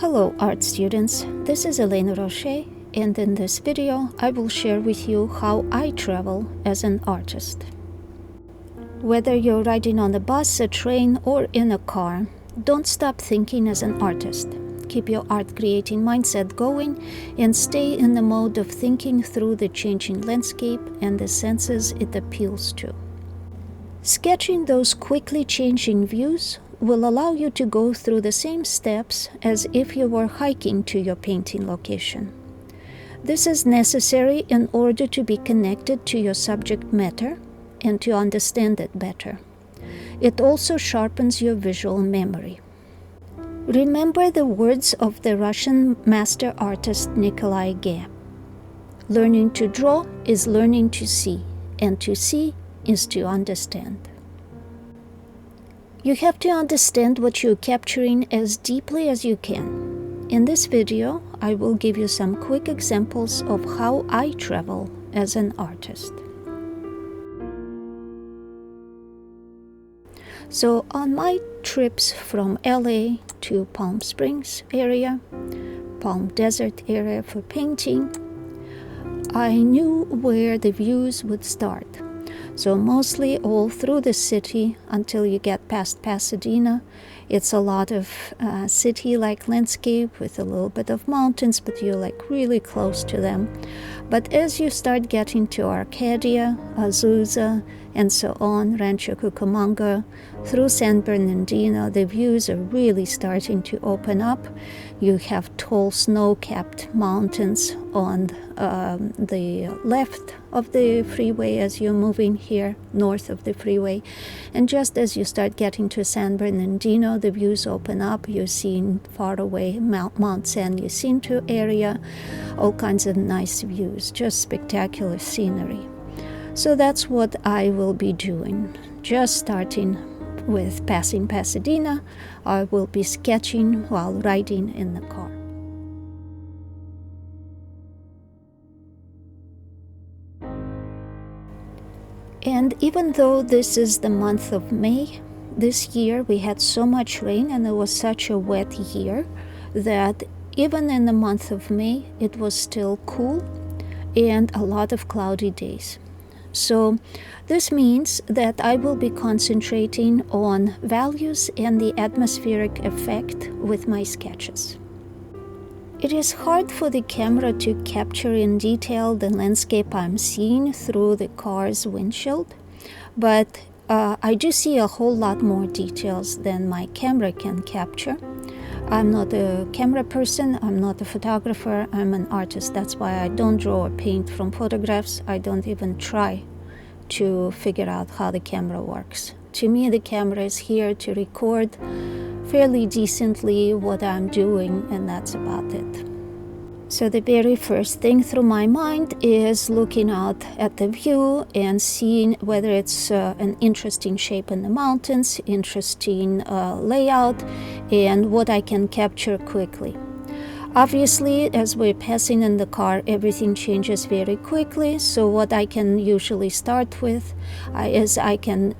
Hello art students, this is Elena Roche, and in this video I will share with you how I travel as an artist. Whether you're riding on a bus, a train, or in a car, don't stop thinking as an artist. Keep your art creating mindset going and stay in the mode of thinking through the changing landscape and the senses it appeals to. Sketching those quickly changing views will allow you to go through the same steps as if you were hiking to your painting location. This is necessary in order to be connected to your subject matter and to understand it better. It also sharpens your visual memory. Remember the words of the Russian master artist Nikolai Ge. Learning to draw is learning to see, and to see is to understand. You have to understand what you're capturing as deeply as you can. In this video, I will give you some quick examples of how I travel as an artist. So on my trips from LA to Palm Springs area, Palm Desert area for painting, I knew where the views would start. So mostly all through the city until you get past Pasadena. It's a lot of city-like landscape with a little bit of mountains, but you're like really close to them. But as you start getting to Arcadia, Azusa, and so on, Rancho Cucamonga, through San Bernardino, the views are really starting to open up. You have tall snow-capped mountains on the left of the freeway as you're moving here, north of the freeway. And just as you start getting to San Bernardino, the views open up. You're seeing far away Mount San Jacinto area, all kinds of nice views, just spectacular scenery. So that's what I will be doing. Just starting with passing Pasadena, I will be sketching while riding in the car. And even though this is the month of May, this year we had so much rain and it was such a wet year that even in the month of May it was still cool and a lot of cloudy days. So this means that I will be concentrating on values and the atmospheric effect with my sketches. It is hard for the camera to capture in detail the landscape I'm seeing through the car's windshield, but I do see a whole lot more details than my camera can capture. I'm not a camera person, I'm not a photographer, I'm an artist. That's why I don't draw or paint from photographs. I don't even try to figure out how the camera works. To me, the camera is here to record fairly decently what I'm doing, and that's about it. So the very first thing through my mind is looking out at the view and seeing whether it's an interesting shape in the mountains, interesting layout, and what I can capture quickly. Obviously, as we're passing in the car, everything changes very quickly, so what I can usually start with is I can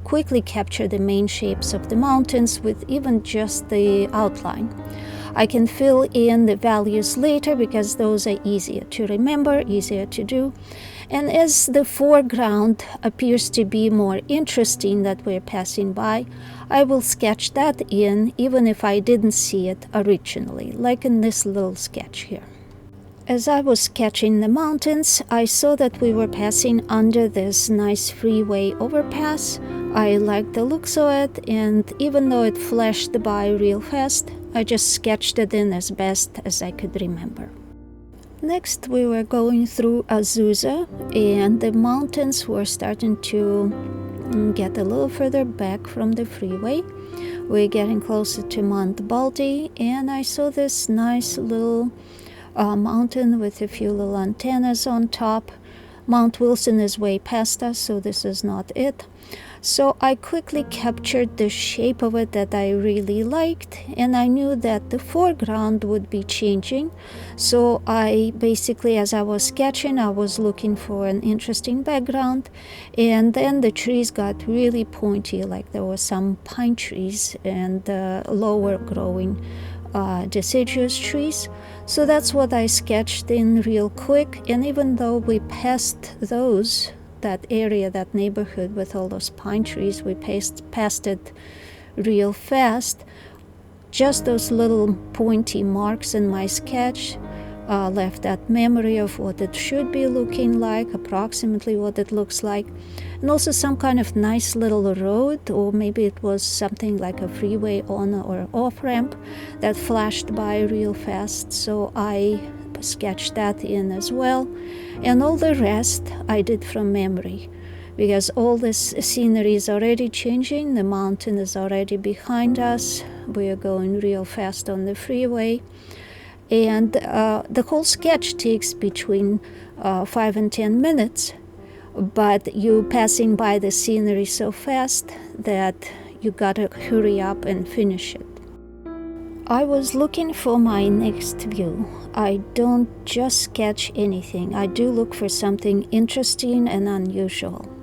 quickly capture the main shapes of the mountains with even just the outline. I can fill in the values later because those are easier to remember, easier to do. And as the foreground appears to be more interesting that we're passing by, I will sketch that in even if I didn't see it originally, like in this little sketch here. As I was sketching the mountains, I saw that we were passing under this nice freeway overpass. I liked the looks of it, and even though it flashed by real fast, I just sketched it in as best as I could remember. Next, we were going through Azusa, and the mountains were starting to get a little further back from the freeway. We're getting closer to Mount Baldy, and I saw this nice little mountain with a few little antennas on top. Mount Wilson is way past us, so this is not it. So I quickly captured the shape of it that I really liked, and I knew that the foreground would be changing. So I basically, as I was sketching, I was looking for an interesting background, and then the trees got really pointy, like there were some pine trees and lower growing deciduous trees. So that's what I sketched in real quick. And even though we passed that area, that neighborhood with all those pine trees, we passed it real fast. Just those little pointy marks in my sketch left that memory of what it should be looking like, approximately what it looks like, and also some kind of nice little road, or maybe it was something like a freeway on or off ramp that flashed by real fast. So I sketched that in as well, and all the rest I did from memory, because all this scenery is already changing. The mountain is already behind us. We are going real fast on the freeway. And the whole sketch takes between 5 and 10 minutes, but you're passing by the scenery so fast that you gotta hurry up and finish it. I was looking for my next view. I don't just sketch anything. I do look for something interesting and unusual.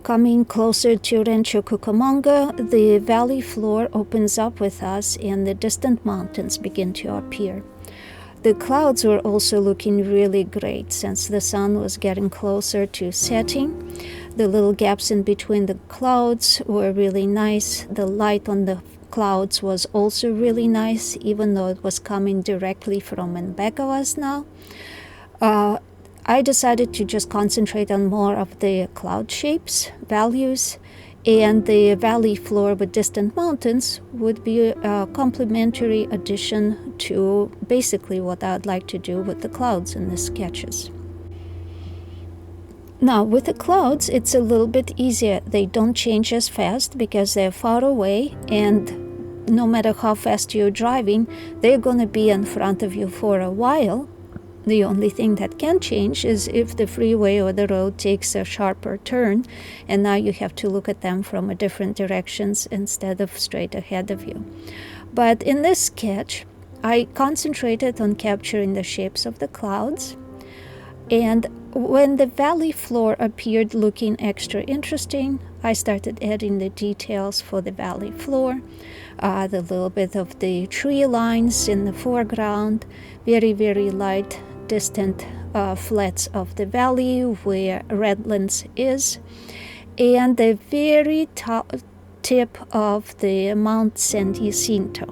Coming closer to Rancho Cucamonga, the valley floor opens up with us and the distant mountains begin to appear. The clouds were also looking really great since the sun was getting closer to setting. The little gaps in between the clouds were really nice. The light on the clouds was also really nice, even though it was coming directly from in back of us now. I decided to just concentrate on more of the cloud shapes, values, and the valley floor with distant mountains would be a complementary addition to basically what I'd like to do with the clouds in the sketches. Now, with the clouds, it's a little bit easier. They don't change as fast because they're far away, and no matter how fast you're driving, they're going to be in front of you for a while. The only thing that can change is if the freeway or the road takes a sharper turn, and now you have to look at them from a different directions instead of straight ahead of you. But in this sketch, I concentrated on capturing the shapes of the clouds, and when the valley floor appeared looking extra interesting, I started adding the details for the valley floor, the little bit of the tree lines in the foreground, very, very light, distant flats of the valley where Redlands is, and the very top tip of the Mount San Jacinto.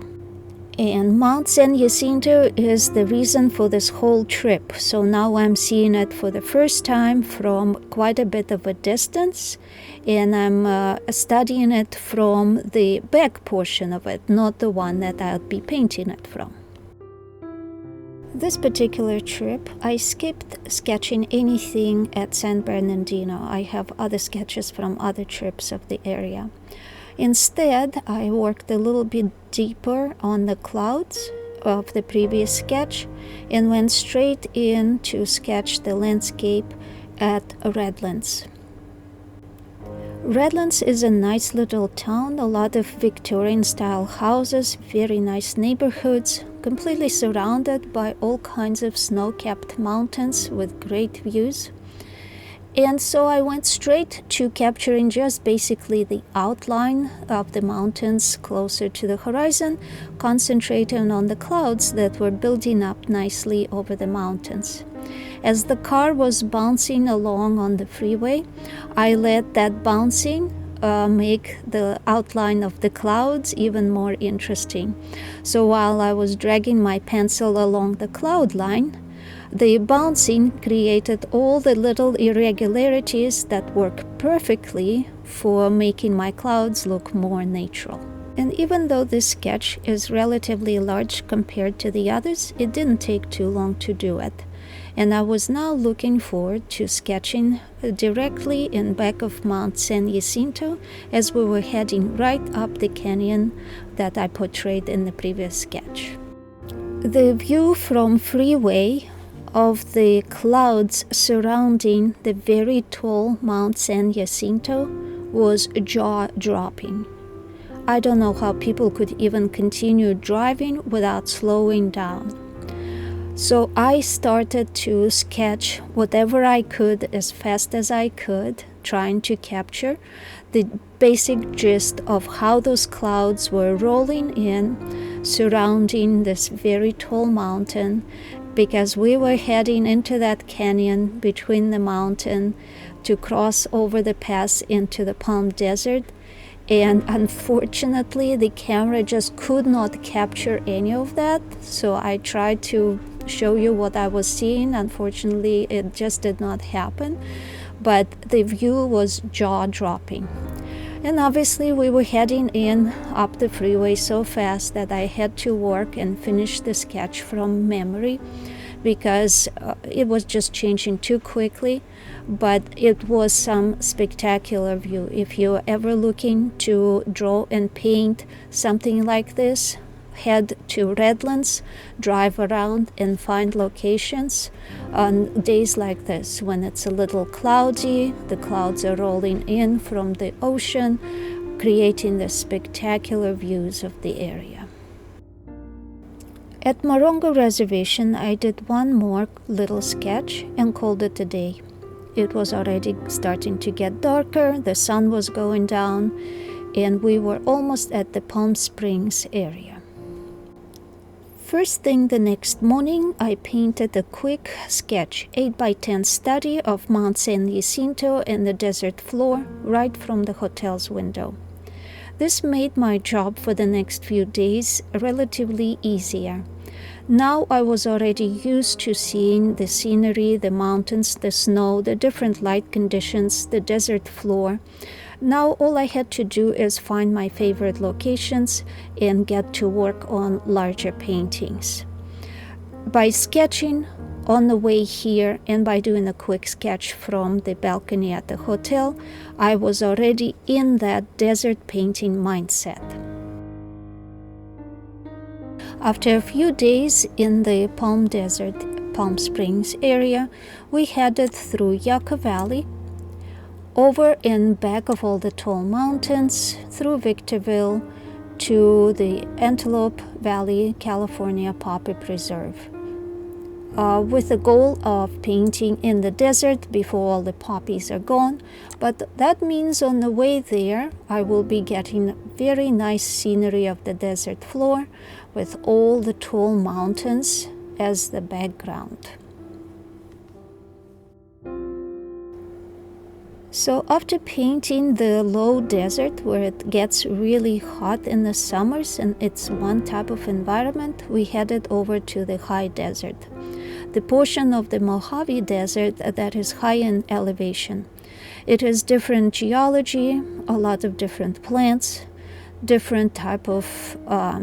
And Mount San Jacinto is the reason for this whole trip. So now I'm seeing it for the first time from quite a bit of a distance, and I'm studying it from the back portion of it, not the one that I'll be painting it from. This particular trip, I skipped sketching anything at San Bernardino. I have other sketches from other trips of the area. Instead, I worked a little bit deeper on the clouds of the previous sketch and went straight in to sketch the landscape at Redlands. Redlands is a nice little town, a lot of Victorian-style houses, very nice neighborhoods, completely surrounded by all kinds of snow-capped mountains with great views. And so I went straight to capturing just basically the outline of the mountains closer to the horizon, concentrating on the clouds that were building up nicely over the mountains. As the car was bouncing along on the freeway, I let that bouncing make the outline of the clouds even more interesting. So while I was dragging my pencil along the cloud line, the bouncing created all the little irregularities that work perfectly for making my clouds look more natural. And even though this sketch is relatively large compared to the others, it didn't take too long to do it. And I was now looking forward to sketching directly in back of Mount San Jacinto as we were heading right up the canyon that I portrayed in the previous sketch. The view from freeway of the clouds surrounding the very tall Mount San Jacinto was jaw-dropping. I don't know how people could even continue driving without slowing down. So I started to sketch whatever I could as fast as I could, trying to capture the basic gist of how those clouds were rolling in, surrounding this very tall mountain, because we were heading into that canyon between the mountain to cross over the pass into the Palm Desert. And unfortunately, the camera just could not capture any of that. So I tried to show you what I was seeing. Unfortunately, it just did not happen. But the view was jaw-dropping. And obviously, we were heading in up the freeway so fast that I had to work and finish the sketch from memory, because it was just changing too quickly. But it was some spectacular view. If you're ever looking to draw and paint something like this, head to Redlands, drive around and find locations on days like this when it's a little cloudy, the clouds are rolling in from the ocean, creating the spectacular views of the area. At Morongo Reservation, I did one more little sketch and called it a day. It was already starting to get darker, the sun was going down, and we were almost at the Palm Springs area. First thing the next morning, I painted a quick sketch, 8x10 study of Mount San Jacinto and the desert floor right from the hotel's window. This made my job for the next few days relatively easier. Now I was already used to seeing the scenery, the mountains, the snow, the different light conditions, the desert floor. Now all I had to do is find my favorite locations and get to work on larger paintings. By sketching on the way here and by doing a quick sketch from the balcony at the hotel, I was already in that desert painting mindset. After a few days in the Palm Desert, Palm Springs area, we headed through Yucca Valley, over and back of all the tall mountains, through Victorville to the Antelope Valley, California Poppy Preserve, with the goal of painting in the desert before all the poppies are gone. But that means on the way there, I will be getting very nice scenery of the desert floor with all the tall mountains as the background. So after painting the low desert, where it gets really hot in the summers and it's one type of environment, we headed over to the high desert, the portion of the Mojave Desert that is high in elevation. It has different geology, a lot of different plants, different type of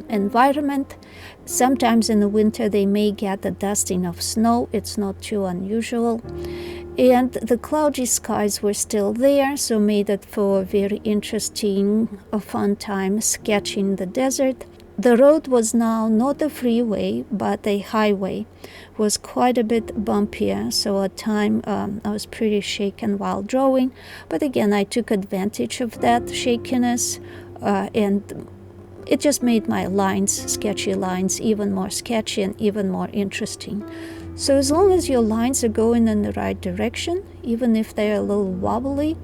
environment. Sometimes in the winter they may get a dusting of snow. It's not too unusual. And the cloudy skies were still there, so made it for a very interesting, a fun time sketching the desert. The road was now not a freeway, but a highway. It was quite a bit bumpier, so at time I was pretty shaken while drawing. But again, I took advantage of that shakiness, and it just made my lines, sketchy lines, even more sketchy and even more interesting. So as long as your lines are going in the right direction, even if they're a little wobbly,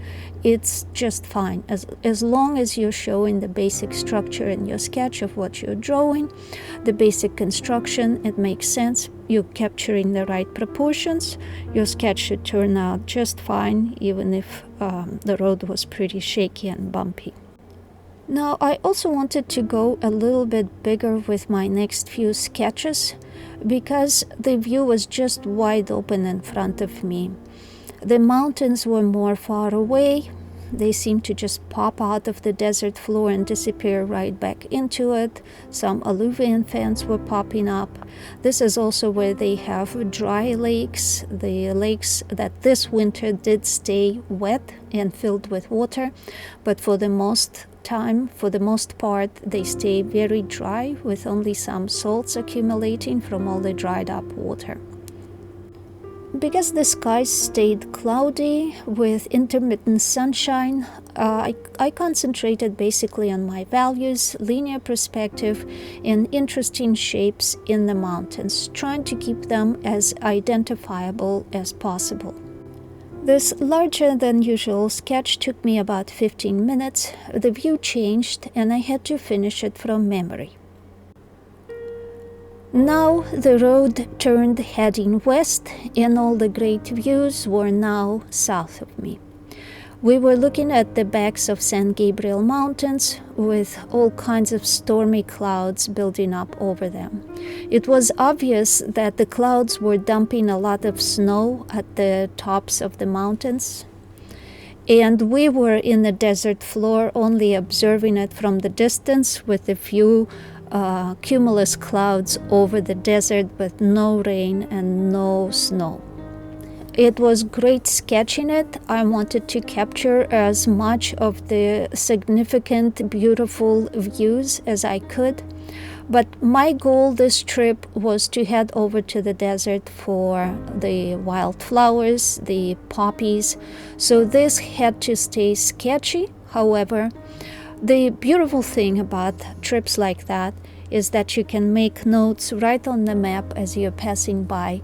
it's just fine. As long as you're showing the basic structure in your sketch of what you're drawing, the basic construction, it makes sense. You're capturing the right proportions. Your sketch should turn out just fine, even if the road was pretty shaky and bumpy. Now, I also wanted to go a little bit bigger with my next few sketches because the view was just wide open in front of me. The mountains were more far away. They seemed to just pop out of the desert floor and disappear right back into it. Some alluvial fans were popping up. This is also where they have dry lakes, the lakes that this winter did stay wet and filled with water, but for the most part, they stay very dry with only some salts accumulating from all the dried up water. Because the skies stayed cloudy with intermittent sunshine, I concentrated basically on my values, linear perspective, and interesting shapes in the mountains, trying to keep them as identifiable as possible. This larger than usual sketch took me about 15 minutes. The view changed and I had to finish it from memory. Now the road turned heading west, and all the great views were now south of me. We were looking at the backs of San Gabriel Mountains with all kinds of stormy clouds building up over them. It was obvious that the clouds were dumping a lot of snow at the tops of the mountains, and we were in the desert floor only observing it from the distance with a few cumulus clouds over the desert, but no rain and no snow. It was great sketching it. I wanted to capture as much of the significant, beautiful views as I could. But my goal this trip was to head over to the desert for the wildflowers, the poppies. So this had to stay sketchy. However, the beautiful thing about trips like that is that you can make notes right on the map as you're passing by,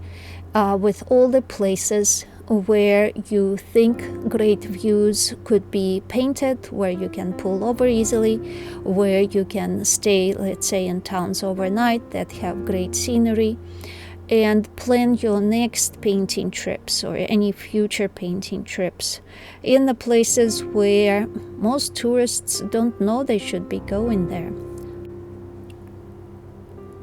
with all the places where you think great views could be painted, where you can pull over easily, where you can stay, let's say, in towns overnight that have great scenery, and plan your next painting trips or any future painting trips in the places where most tourists don't know they should be going there.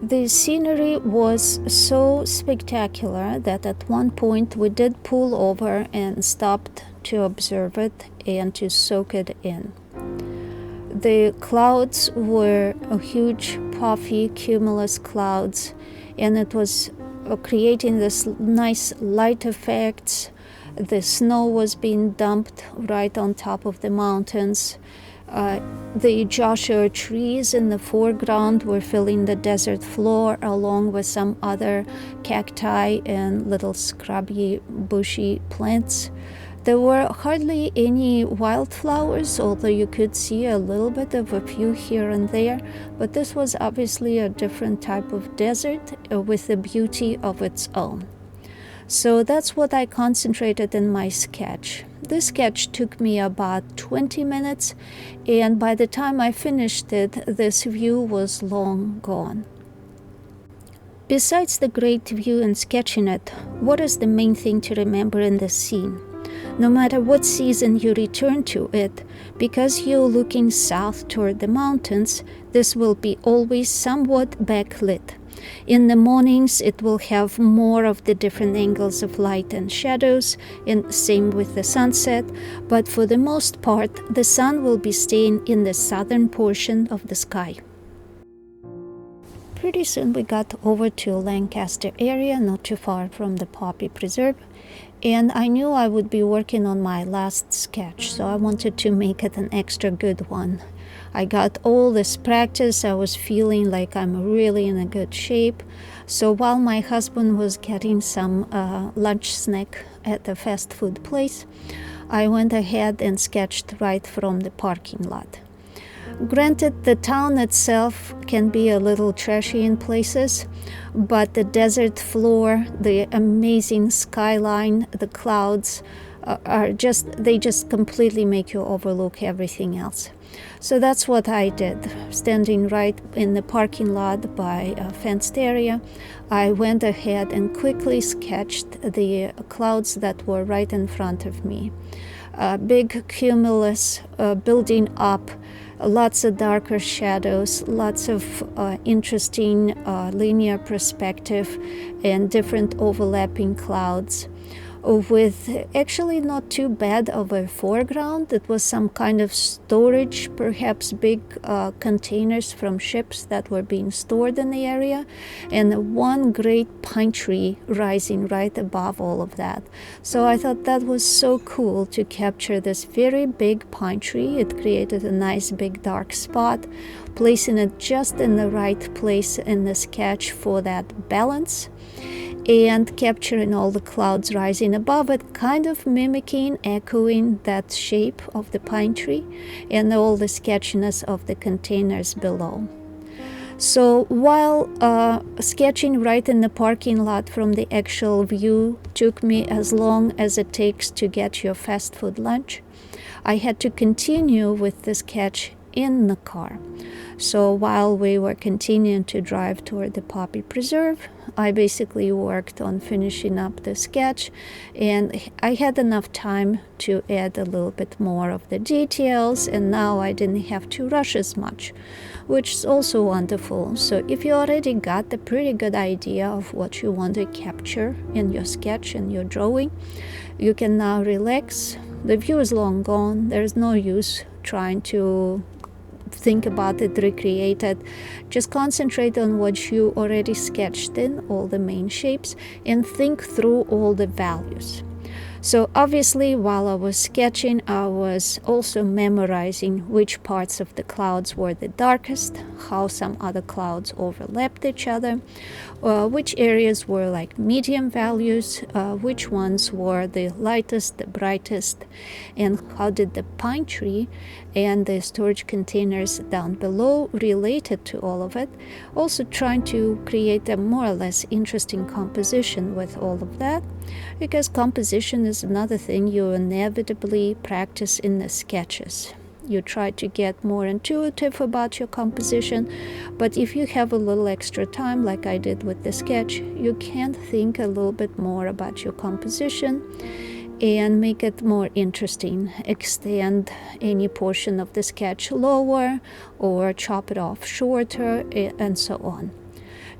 The scenery was so spectacular that at one point we did pull over and stopped to observe it and to soak it in. The clouds were a huge puffy cumulus clouds, and it was creating this nice light effects. The snow was being dumped right on top of the mountains. The Joshua trees in the foreground were filling the desert floor, along with some other cacti and little scrubby, bushy plants. There were hardly any wildflowers, although you could see a little bit of a few here and there, but this was obviously a different type of desert with a beauty of its own. So that's what I concentrated in my sketch. This sketch took me about 20 minutes, and by the time I finished it, this view was long gone. Besides the great view and sketching it, what is the main thing to remember in this scene? No matter what season you return to it, because you're looking south toward the mountains, this will be always somewhat backlit. In the mornings, it will have more of the different angles of light and shadows, and same with the sunset, but for the most part, the sun will be staying in the southern portion of the sky. Pretty soon we got over to Lancaster area, not too far from the Poppy Preserve, and I knew I would be working on my last sketch, so I wanted to make it an extra good one. I got all this practice. I was feeling like I'm really in a good shape. So while my husband was getting some lunch snack at a fast food place, I went ahead and sketched right from the parking lot. Granted, the town itself can be a little trashy in places, but the desert floor, the amazing skyline, the clouds they just completely make you overlook everything else. So that's what I did. Standing right in the parking lot by a fenced area, I went ahead and quickly sketched the clouds that were right in front of me. Big cumulus building up, lots of darker shadows, lots of interesting linear perspective and different overlapping clouds, with actually not too bad of a foreground. It was some kind of storage, perhaps big containers from ships that were being stored in the area, and one great pine tree rising right above all of that. So I thought that was so cool to capture this very big pine tree. It created a nice big dark spot, placing it just in the right place in the sketch for that balance, and capturing all the clouds rising above it, kind of mimicking, echoing that shape of the pine tree and all the sketchiness of the containers below. So while sketching right in the parking lot from the actual view took me as long as it takes to get your fast food lunch, I had to continue with the sketch in the car. So while we were continuing to drive toward the Poppy Preserve, I basically worked on finishing up the sketch, and I had enough time to add a little bit more of the details, and now I didn't have to rush as much, which is also wonderful. So if you already got a pretty good idea of what you want to capture in your sketch and your drawing, you can now relax. The view is long gone. There's no use trying to think about it, recreate it. Just concentrate on what you already sketched in, all the main shapes, and think through all the values. So obviously, while I was sketching, I was also memorizing which parts of the clouds were the darkest, how some other clouds overlapped each other, which areas were like medium values, which ones were the lightest, the brightest, and how did the pine tree and the storage containers down below related to all of it. Also trying to create a more or less interesting composition with all of that, because composition is another thing you inevitably practice in the sketches. You try to get more intuitive about your composition, but if you have a little extra time, like I did with the sketch, you can think a little bit more about your composition and make it more interesting. Extend any portion of the sketch lower or chop it off shorter, and so on.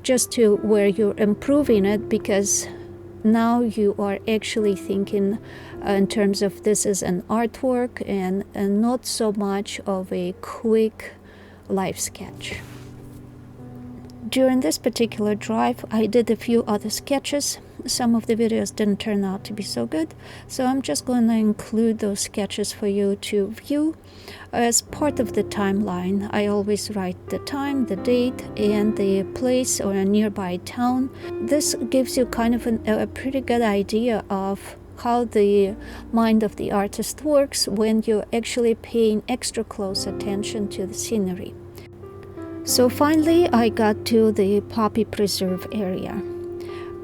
Just to where you're improving it, because now you are actually thinking in terms of this is an artwork and not so much of a quick life sketch. During this particular drive, I did a few other sketches. Some of the videos didn't turn out to be so good, so I'm just going to include those sketches for you to view as part of the timeline. I always write the time, the date, and the place or a nearby town. This gives you kind of a pretty good idea of how the mind of the artist works when you're actually paying extra close attention to the scenery. So finally, I got to the Poppy Preserve area.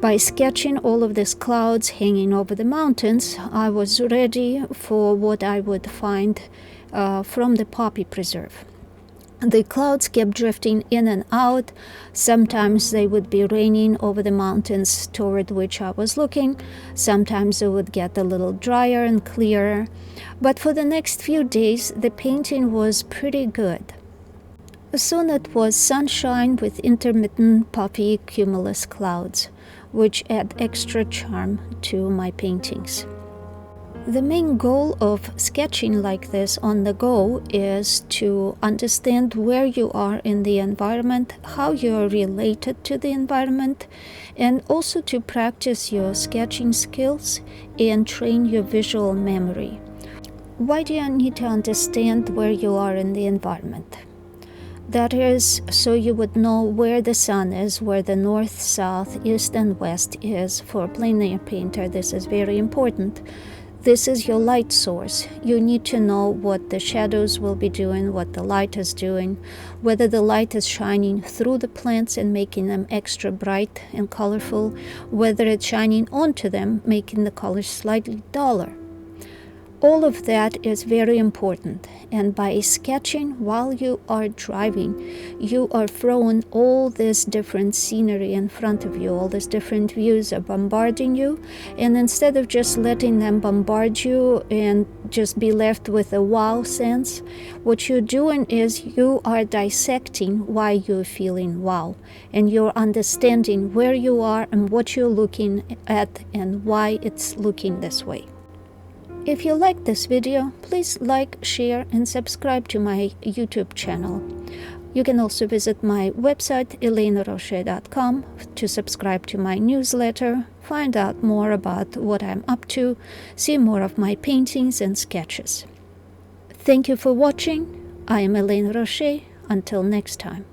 By sketching all of these clouds hanging over the mountains, I was ready for what I would find from the Poppy Preserve. The clouds kept drifting in and out. Sometimes they would be raining over the mountains toward which I was looking. Sometimes it would get a little drier and clearer. But for the next few days, the painting was pretty good. Soon it was sunshine with intermittent puffy cumulus clouds, which add extra charm to my paintings. The main goal of sketching like this on the go is to understand where you are in the environment, how you are related to the environment, and also to practice your sketching skills and train your visual memory. Why do you need to understand where you are in the environment? That is, so you would know where the sun is, where the north, south, east, and west is. For a plein air painter, this is very important. This is your light source. You need to know what the shadows will be doing, what the light is doing, whether the light is shining through the plants and making them extra bright and colorful, whether it's shining onto them, making the colors slightly duller. All of that is very important, and by sketching while you are driving, you are throwing all this different scenery in front of you, all these different views are bombarding you, and instead of just letting them bombard you and just be left with a wow sense, what you're doing is you are dissecting why you're feeling wow, and you're understanding where you are and what you're looking at and why it's looking this way. If you like this video, please like, share, and subscribe to my YouTube channel. You can also visit my website, elenaroche.com, to subscribe to my newsletter, find out more about what I'm up to, see more of my paintings and sketches. Thank you for watching. I am Elena Roche. Until next time.